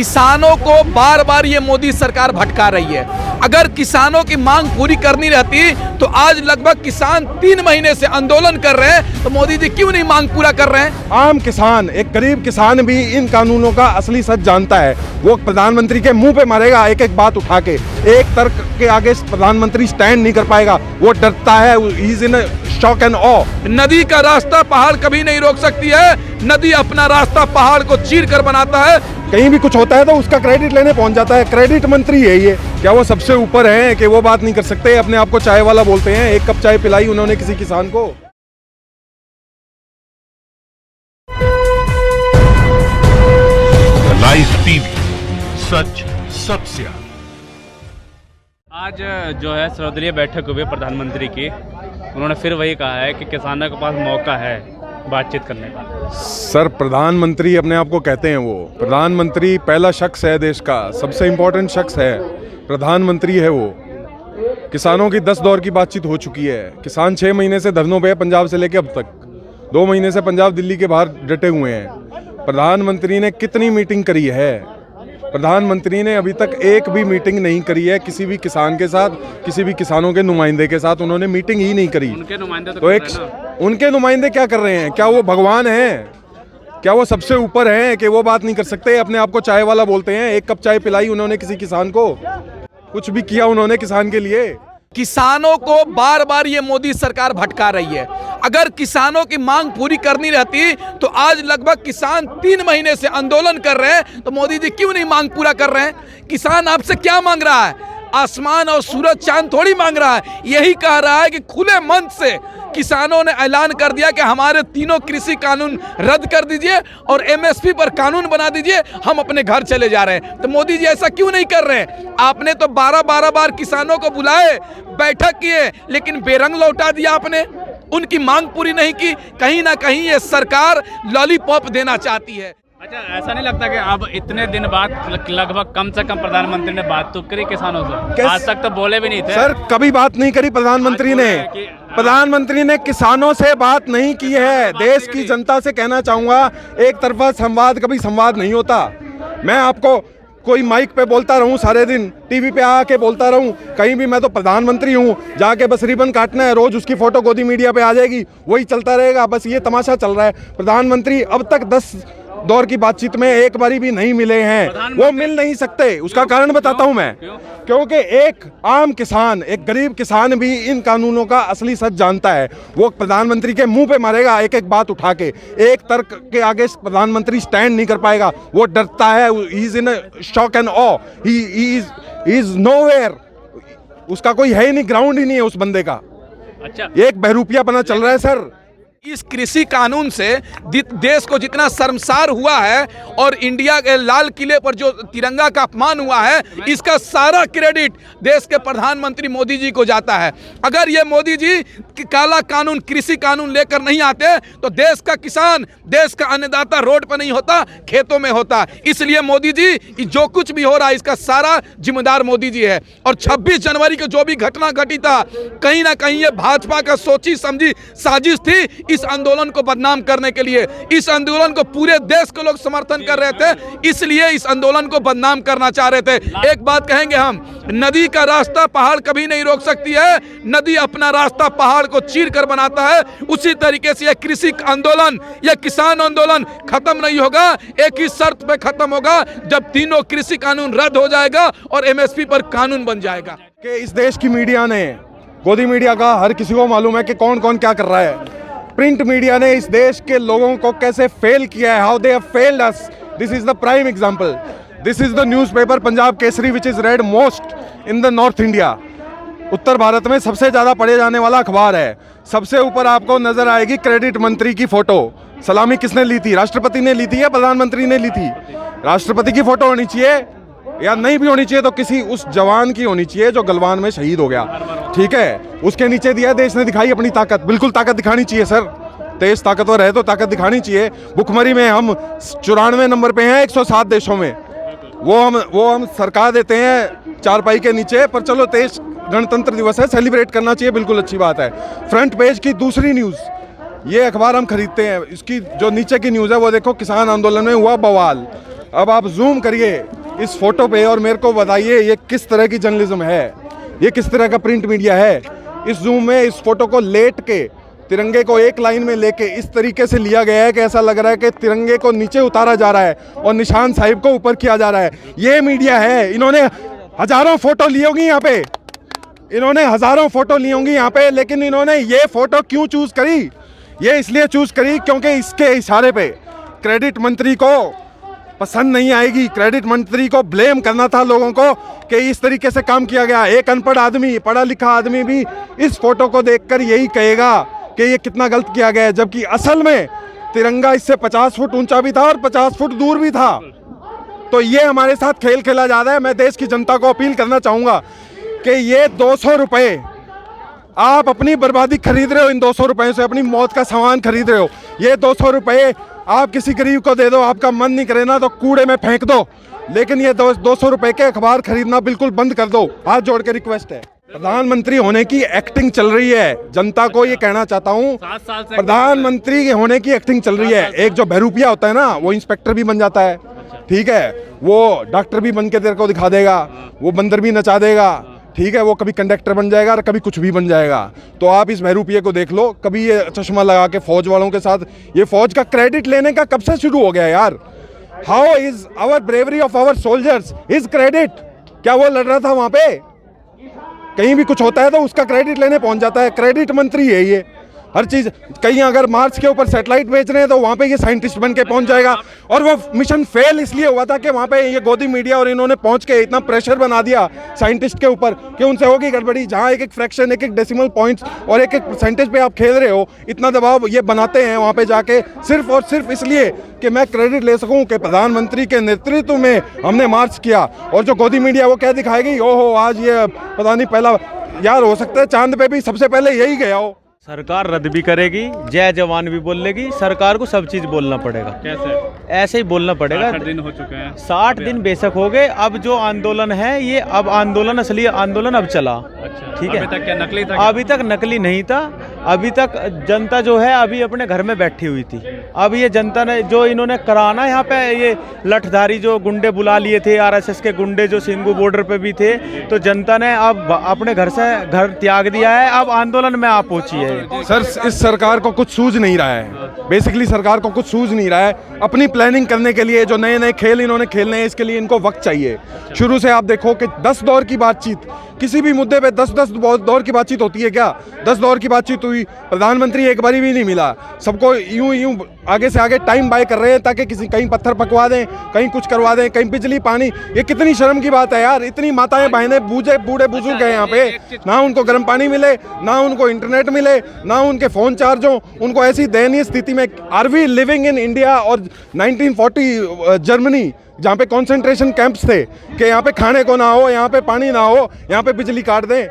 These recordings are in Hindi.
किसानों को बार बार ये मोदी सरकार भटका रही है। अगर किसानों की मांग पूरी करनी रहती तो आज लगभग किसान 3 महीने से आंदोलन कर रहे हैं, तो मोदी जी क्यों नहीं मांग पूरा कर रहे हैं? आम किसान, एक गरीब किसान भी इन कानूनों का असली सच जानता है। वो प्रधानमंत्री के मुंह पे मारेगा एक एक बात उठा के। एक तर्क के आगे प्रधानमंत्री स्टैंड नहीं कर पाएगा, वो डरता है। He is in shock and awe. नदी का रास्ता पहाड़ कभी नहीं रोक सकती है, नदी अपना रास्ता पहाड़ को चीर कर बनाता है। कहीं भी कुछ होता है तो उसका क्रेडिट लेने पहुंच जाता है। क्रेडिट मंत्री है ये। क्या वो सबसे ऊपर हैं कि वो बात नहीं कर सकते? अपने आप को चाय वाला बोलते हैं। एक कप चाय पिलाई उन्होंने किसी किसान को। लाइव टीवी, सच सबसे आगे। आज जो है सर्वदलीय बैठक हुई प्रधानमंत्री की, उन्होंने फिर वही कहा है कि किसानों के पास मौका है बातचीत करने का। सर, प्रधानमंत्री अपने आप को कहते हैं, वो प्रधानमंत्री पहला शख्स है देश का, सबसे इम्पोर्टेंट शख्स है, प्रधानमंत्री है वो। किसानों की 10 दौर की बातचीत हो चुकी है। किसान 6 महीने से धरनों पे है, पंजाब से लेके अब तक। 2 महीने से पंजाब दिल्ली के बाहर डटे हुए हैं। प्रधानमंत्री ने कितनी मीटिंग करी है? प्रधानमंत्री ने अभी तक एक भी मीटिंग नहीं करी है किसी भी किसान के साथ, किसी भी किसानों के नुमाइंदे के साथ। उन्होंने मीटिंग ही नहीं करी। उनके नुमाइंदे तो उनके नुमाइंदे क्या कर रहे हैं? क्या वो भगवान हैं? क्या वो सबसे ऊपर हैं कि वो बात नहीं कर सकते? अपने आप को चाय वाला बोलते हैं। एक कप चाय पिलाई उन्होंने किसी किसान को? कुछ भी किया उन्होंने किसान के लिए? किसानों को बार बार ये मोदी सरकार भटका रही है। अगर किसानों की मांग पूरी करनी रहती तो आज लगभग किसान 3 महीने से आंदोलन कर रहे हैं, तो मोदी जी क्यों नहीं मांग पूरा कर रहे हैं? किसान आपसे क्या मांग रहा है? आसमान और सूरज चांद थोड़ी मांग रहा है। यही कह रहा है कि खुले मन से किसानों ने ऐलान कर दिया कि हमारे तीनों कृषि कानून रद्द कर दीजिए और एमएसपी पर कानून बना दीजिए, हम अपने घर चले जा रहे हैं। तो मोदी जी ऐसा क्यों नहीं कर रहे हैं? आपने तो 12 बार किसानों को बुलाए, बैठक किए, लेकिन बेरंग लौटा दिया आपने। उनकी मांग पूरी नहीं की। कहीं ना कहीं ये सरकार लॉलीपॉप देना चाहती है। अच्छा, ऐसा नहीं लगता कि अब इतने दिन बाद लगभग कम से कम प्रधानमंत्री ने बात तो करी किसानों से? आज तक तो बोले भी नहीं थे। सर, कभी बात नहीं करी प्रधानमंत्री ने। प्रधानमंत्री ने किसानों से बात नहीं की है। देश की जनता से कहना चाहूंगा, एक तरफा संवाद कभी संवाद नहीं होता। मैं आपको कोई माइक पे बोलता रहूं सारे दिन, टीवी पे आके बोलता रहूं, कहीं भी मैं तो प्रधानमंत्री हूं, जाके बस रिबन काटना है, रोज उसकी फोटो गोदी मीडिया पे आ जाएगी, वही चलता रहेगा। बस ये तमाशा चल रहा है। प्रधानमंत्री अब तक 10 दौर की बातचीत में एक बारी भी नहीं मिले हैं। वो मिल नहीं सकते। उसका कारण बताता हूं मैं। क्योंकि एक आम किसान, एक गरीब किसान भी इन कानूनों का असली सच जानता है। वो प्रधानमंत्री के मुंह पे मारेगा एक एक बात उठा के। एक तर्क के आगे प्रधानमंत्री स्टैंड नहीं कर पाएगा, वो डरता है। He is in shock and awe. He is nowhere. उसका कोई है ही नहीं, ग्राउंड ही नहीं है उस बंदे का। अच्छा, एक बहरूपिया बना चल रहा है सर। इस कृषि कानून से देश को जितना शर्मसार हुआ है और इंडिया के लाल किले पर जो तिरंगा का अपमान हुआ है, इसका सारा क्रेडिट देश के प्रधानमंत्री मोदी जी को जाता है। अगर ये मोदी जी काला कानून, कृषि कानून लेकर नहीं आते तो देश का किसान, देश का अन्नदाता रोड पर नहीं होता, खेतों में होता। इसलिए मोदी जी, जो कुछ भी हो रहा है इसका सारा जिम्मेदार मोदी जी है। और 26 जनवरी को जो भी घटना घटी था, कहीं ना कहीं ये भाजपा का सोची समझी साजिश थी इस आंदोलन को बदनाम करने के लिए। इस आंदोलन को पूरे देश के लोग समर्थन कर रहे थे, इसलिए इस आंदोलन को बदनाम करना चाह रहे थे। एक बात कहेंगे हम, नदी का रास्ता पहाड़ कभी नहीं रोक सकती है, नदी अपना रास्ता पहाड़ को चीर कर बनाता है। उसी तरीके से यह कृषि आंदोलन, यह किसान आंदोलन खत्म नहीं होगा। एक ही शर्त पे खत्म होगा, जब तीनों कृषि कानून रद्द हो जाएगा और एमएसपी पर कानून बन जाएगा। कि इस देश की मीडिया ने, गोदी मीडिया का हर किसी को मालूम है कि कौन कौन क्या कर रहा है। प्रिंट मीडिया ने इस देश के लोगों को कैसे फेल किया है, how they have failed us. This is the prime example. This is the newspaper Punjab Kesari which is read most in the north India. उत्तर भारत में सबसे ज़्यादा पढ़े जाने वाला अखबार है। सबसे ऊपर आपको नजर आएगी क्रेडिट मंत्री की फोटो। सलामी किसने ली थी? राष्ट्रपति ने ली थी या प्रधानमंत्री ने ली थी? राष्ट्रपति की फोटो होनी चाहिए, या नहीं भी होनी चाहिए तो किसी उस जवान की होनी चाहिए जो गलवान में शहीद हो गया। ठीक है, उसके नीचे दिया देश ने दिखाई अपनी ताकत। बिल्कुल ताकत दिखानी चाहिए सर। देश ताकतवर है तो ताकत दिखानी चाहिए। भुखमरी में हम 94 नंबर पे हैं 107 देशों में। वो हम सरकार देते हैं चारपाई के नीचे। पर चलो, देश गणतंत्र दिवस है, सेलिब्रेट करना चाहिए, बिल्कुल अच्छी बात है। फ्रंट पेज की दूसरी न्यूज़, ये अखबार हम खरीदते हैं, इसकी जो नीचे की न्यूज़ है वो देखो, किसान आंदोलन में हुआ बवाल। अब आप जूम करिए इस फोटो पे और मेरे को बताइए ये किस तरह की जर्नलिज्म है, ये किस तरह का प्रिंट मीडिया है। इस जूम में इस फोटो को लेट के तिरंगे को एक लाइन में लेके इस तरीके से लिया गया है कि ऐसा लग रहा है कि तिरंगे को नीचे उतारा जा रहा है और निशान साहिब को ऊपर किया जा रहा है। ये मीडिया है। इन्होंने हजारों फोटो ली होंगी यहाँ पे, इन्होंने हजारों फोटो ली होंगी यहाँ पे, लेकिन इन्होंने ये फोटो क्यों चूज करी? ये इसलिए चूज करी क्योंकि इसके इशारे पे क्रेडिट मंत्री को पसंद नहीं आएगी। क्रेडिट मंत्री को ब्लेम करना था लोगों को कि इस तरीके से काम किया गया। एक अनपढ़ आदमी, पढ़ा लिखा आदमी भी इस फोटो को देखकर यही कहेगा कि ये कितना गलत किया गया है, जबकि असल में तिरंगा इससे 50 फुट ऊंचा भी था और 50 फुट दूर भी था। तो ये हमारे साथ खेल खेला जा रहा है। मैं देश की जनता को अपील करना चाहूँगा कि ये 200 रुपये आप अपनी बर्बादी खरीद रहे हो, इन 200 रुपये से अपनी मौत का सामान खरीद रहे हो। ये 200 रुपये आप किसी गरीब को दे दो, आपका मन नहीं करे ना तो कूड़े में फेंक दो, लेकिन ये 200 रुपये के अखबार खरीदना बिल्कुल बंद कर दो। हाथ जोड़ के रिक्वेस्ट है। प्रधानमंत्री होने की एक्टिंग चल रही है, जनता को ये कहना चाहता हूँ, प्रधानमंत्री होने की एक्टिंग चल रही है। एक जो बहरूपिया होता है ना, वो इंस्पेक्टर भी बन जाता है, ठीक है, वो डॉक्टर भी बन के तेरे को दिखा देगा, वो बंदर भी नचा देगा, ठीक है, वो कभी कंडक्टर बन जाएगा और कभी कुछ भी बन जाएगा। तो आप इस बहरूपिये को देख लो, कभी ये चश्मा लगा के फौज वालों के साथ, ये फौज का क्रेडिट लेने का कब से शुरू हो गया यार? How is our bravery of our soldiers is credit? क्या वो लड़ रहा था वहां पे? कहीं भी कुछ होता है तो उसका क्रेडिट लेने पहुंच जाता है। क्रेडिट मंत्री है ये, हर चीज। कहीं अगर मार्स के ऊपर सैटेलाइट भेज रहे हैं तो वहां पे ये साइंटिस्ट बन के पहुंच जाएगा। और वो मिशन फेल इसलिए हुआ था कि वहां पे ये गोदी मीडिया और इन्होंने पहुंच के इतना प्रेशर बना दिया साइंटिस्ट के ऊपर कि उनसे होगी गड़बड़ी। जहां एक एक फ्रैक्शन, एक एक डेसिमल पॉइंट्स और एक एक परसेंटेज पे आप खेल रहे हो, इतना दबाव ये बनाते हैं वहां पे जाके, सिर्फ और सिर्फ इसलिए कि मैं क्रेडिट ले सकूं कि प्रधानमंत्री के नेतृत्व में हमने मार्च किया। और जो गोदी मीडिया वो क्या दिखाएगी, ओहो आज ये पता नहीं पहला, यार हो सकता है चांद पे भी सबसे पहले यही गया हो। सरकार रद्द भी करेगी, जय जवान भी बोल लेगी, सरकार को सब चीज बोलना पड़ेगा। कैसे? ऐसे ही बोलना पड़ेगा। 60 दिन हो चुके हैं। 60 दिन बेशक हो गए। अब जो आंदोलन है ये अब आंदोलन, असली आंदोलन अब चला। अच्छा, ठीक है। अभी तक क्या नकली था? अभी तक नकली नहीं था। अभी तक जनता जो है अभी अपने घर में बैठी हुई थी। अब ये जनता ने जो इन्होंने कराना यहाँ पे, ये लठधारी जो गुंडे बुला लिए थे, आरएसएस के गुंडे जो सिंगू बॉर्डर पे भी थे, तो जनता ने अब अपने घर से घर त्याग दिया है। अब आंदोलन में आप पहुंची है। सर इस सरकार को कुछ सूझ नहीं रहा है, बेसिकली सरकार को कुछ सूझ नहीं रहा है। अपनी प्लानिंग करने के लिए जो नए नए खेल इन्होंने खेलने हैं, इसके लिए इनको वक्त चाहिए। शुरू से आप देखो कि 10 दौर की बातचीत, किसी भी मुद्दे पे 10 दौर की बातचीत होती है क्या? 10 दौर की बातचीत हुई, प्रधानमंत्री एक बारी भी नहीं मिला। सबको यूं आगे से आगे टाइम बाय कर रहे हैं ताकि किसी कहीं पत्थर पकवा दें, कहीं कुछ करवा दें, कहीं बिजली पानी। ये कितनी शर्म की बात है यार। इतनी माताएं बहनें बूढ़े बुजुर्ग हैं यहाँ पे, ना उनको गर्म पानी मिले, ना उनको इंटरनेट मिले, ना उनके फोन चार्ज हो। उनको ऐसी दयनीय स्थिति में, are we living in India और 1940 जर्मनी, जहाँ पे कॉन्सेंट्रेशन कैंप्स थे कि यहाँ पे खाने को ना हो, यहाँ पे पानी ना हो, यहाँ पे बिजली काट दें।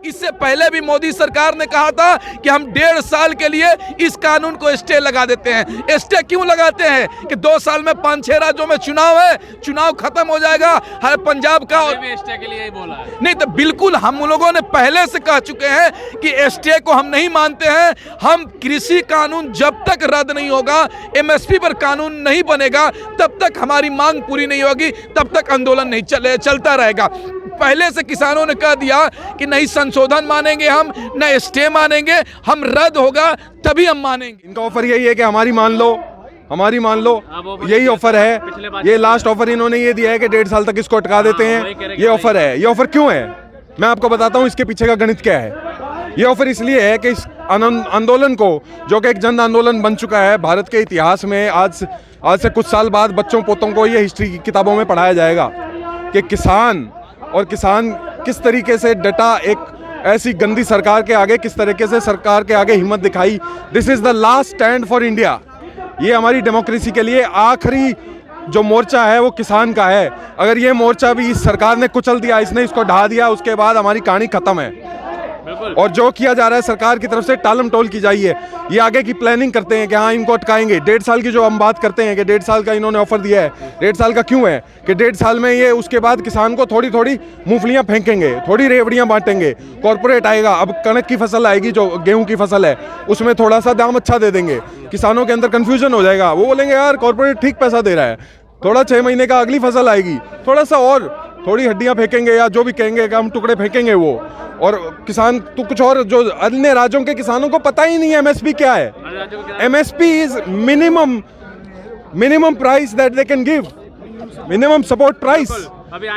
इससे पहले भी मोदी सरकार ने कहा था कि हम 1.5 साल के लिए इस कानून को स्टे लगा देते हैं। स्टे क्यों लगाते हैं कि 2 साल में 5-6 राज्यों में चुनाव है, चुनाव खत्म हो जाएगा हर पंजाब का। और स्टे के लिए ही बोला है। नहीं तो बिल्कुल हम लोगों ने पहले से कह चुके हैं कि स्टे को हम नहीं मानते हैं। हम कृषि कानून जब तक रद्द नहीं होगा, एमएसपी पर कानून नहीं बनेगा, तब तक हमारी मांग पूरी नहीं होगी, तब तक आंदोलन नहीं चलता रहेगा। पहले से किसानों ने कह दिया कि नहीं संशोधन मानेंगे हम, न स्टे मानेंगे, हम रद्द होगा तभी हम मानेंगे। इनका ऑफर यही है कि हमारी मान लो, यही ऑफर है। ये लास्ट ऑफर इन्होंने ये दिया है कि 1.5 साल तक इसको अटका देते हैं। ये ऑफर है। ये ऑफर क्यों है मैं आपको बताता हूँ, इसके पीछे का गणित क्या है। ये ऑफर इसलिए है कि इस आंदोलन को, जो कि एक जन आंदोलन बन चुका है भारत के इतिहास में, आज से कुछ साल बाद बच्चों पोतों को ये हिस्ट्री की किताबों में पढ़ाया जाएगा कि किसान किस तरीके से डटा एक ऐसी गंदी सरकार के आगे, किस तरीके से सरकार के आगे हिम्मत दिखाई। This is the last stand for India. ये हमारी डेमोक्रेसी के लिए आखिरी जो मोर्चा है वो किसान का है। अगर ये मोर्चा भी इस सरकार ने कुचल दिया, इसने इसको ढा दिया, उसके बाद हमारी कहानी खत्म है। और जो किया जा रहा है सरकार की तरफ से, टालम टोल की जाइए। ये आगे की प्लानिंग करते हैं कि हाँ इनको अटकाएंगे। 1.5 साल की जो हम बात करते हैं कि 1.5 साल का इन्होंने ऑफर दिया है, 1.5 साल का क्यों है कि 1.5 साल में ये उसके बाद किसान को थोड़ी थोड़ी मूंगफलियां फेंकेंगे, थोड़ी रेवड़ियां बांटेंगे, कॉर्पोरेट आएगा। अब कणक की फसल आएगी, जो गेहूं की फसल है, उसमें थोड़ा सा दाम अच्छा दे देंगे, किसानों के अंदर कंफ्यूजन हो जाएगा। वो बोलेंगे यार कॉर्पोरेट ठीक पैसा दे रहा है, थोड़ा 6 महीने का अगली फसल आएगी, थोड़ा सा और थोड़ी हड्डियां फेंकेंगे या जो भी कहेंगे कि हम टुकड़े फेंकेंगे वो, और किसान तो कुछ और, जो अन्य राज्यों के किसानों को पता ही नहीं है एमएसपी क्या है। MSP is minimum price that they can give, minimum support price,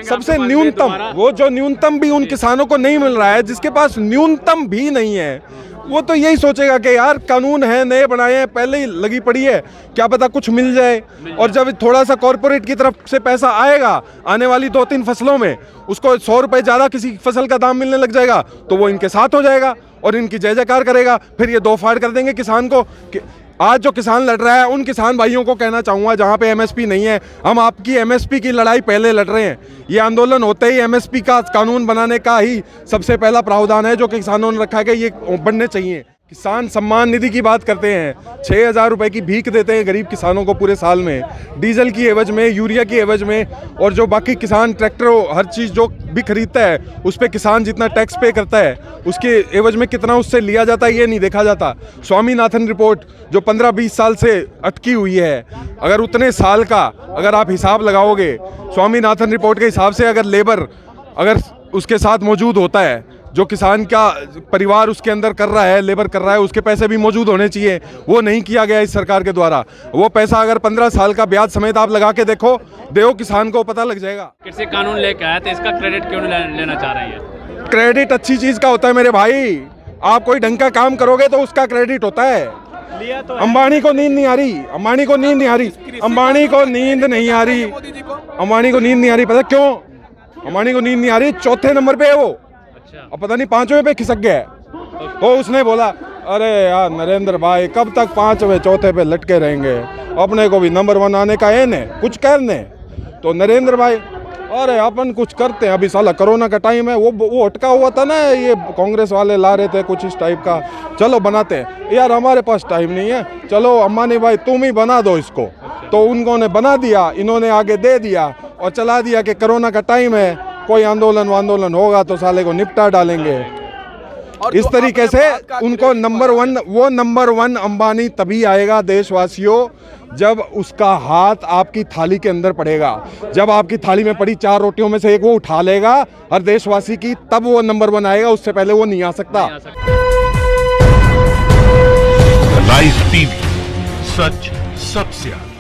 सबसे न्यूनतम, वो जो न्यूनतम भी उन किसानों को नहीं मिल रहा है, जिसके पास न्यूनतम भी नहीं है, वो तो यही सोचेगा कि यार कानून है, नए बनाए हैं, पहले ही लगी पड़ी है, क्या पता कुछ मिल जाए। और जब थोड़ा सा कॉर्पोरेट की तरफ से पैसा आएगा आने वाली 2-3 फसलों में, उसको 100 रुपए ज़्यादा किसी फसल का दाम मिलने लग जाएगा, तो वो इनके साथ हो जाएगा और इनकी जय जयकार करेगा, फिर ये दो फाड़ कर देंगे किसान को। आज जो किसान लड़ रहा है, उन किसान भाइयों को कहना चाहूँगा जहाँ पे एमएसपी नहीं है, हम आपकी एमएसपी की लड़ाई पहले लड़ रहे हैं। ये आंदोलन होते ही एमएसपी का कानून बनाने का ही सबसे पहला प्रावधान है जो कि किसानों ने रखा है कि ये बनने चाहिए। किसान सम्मान निधि की बात करते हैं, 6,000 रुपए की भीख देते हैं गरीब किसानों को पूरे साल में, डीजल की एवज में, यूरिया की एवज में, और जो बाकी किसान ट्रैक्टर हर चीज़ जो भी खरीदता है उस पर किसान जितना टैक्स पे करता है उसके एवज में कितना उससे लिया जाता है ये नहीं देखा जाता। स्वामीनाथन रिपोर्ट जो 15-20 साल से अटकी हुई है, अगर उतने साल का अगर आप हिसाब लगाओगे स्वामीनाथन रिपोर्ट के हिसाब से, अगर लेबर अगर उसके साथ मौजूद होता है, जो किसान का परिवार उसके अंदर कर रहा है, लेबर कर रहा है, उसके पैसे भी मौजूद होने चाहिए, वो नहीं किया गया इस सरकार के द्वारा। वो पैसा अगर 15 साल का ब्याज समेत आप लगा के देखो, किसान को पता लग जाएगा। कृषि कानून लेके आया तो इसका क्रेडिट क्यों नहीं लेना चाह रहे हैं? क्रेडिट अच्छी चीज़ का होता है मेरे भाई, आप कोई ढंग का काम करोगे तो उसका क्रेडिट होता है। अंबानी को नींद नहीं आ रही, अंबानी को नींद नहीं आ रही, अंबानी को नींद नहीं आ रही, अंबानी को नींद नहीं आ रही, पता क्यों अंबानी को नींद नहीं आ रही? 4थे नंबर पे है वो, अब पता नहीं 5वें पे खिसक गया है। तो उसने बोला अरे यार नरेंद्र भाई कब तक 5वें 4थे पे लटके रहेंगे, अपने को भी नंबर 1 आने का है ने कुछ करने। तो नरेंद्र भाई अरे अपन कुछ करते हैं, अभी साला कोरोना का टाइम है, वो अटका हुआ था ना, ये कांग्रेस वाले ला रहे थे कुछ इस टाइप का, चलो बनाते हैं। यार हमारे पास टाइम नहीं है, चलो अंबानी भाई तुम ही बना दो इसको। तो उन्होंने बना दिया, इन्होंने आगे दे दिया और चला दिया कि कोरोना का टाइम है, कोई आंदोलन होगा तो साले को निपटा डालेंगे। इस तरीके से उनको नंबर 1 अंबानी तभी आएगा देशवासियों जब उसका हाथ आपकी थाली के अंदर पड़ेगा। जब आपकी थाली में पड़ी 4 रोटियों में से एक वो उठा लेगा हर देशवासी की, तब वो नंबर 1 आएगा, उससे पहले वो नहीं आ सकता। राइज टीवी, सच सबसे आगे।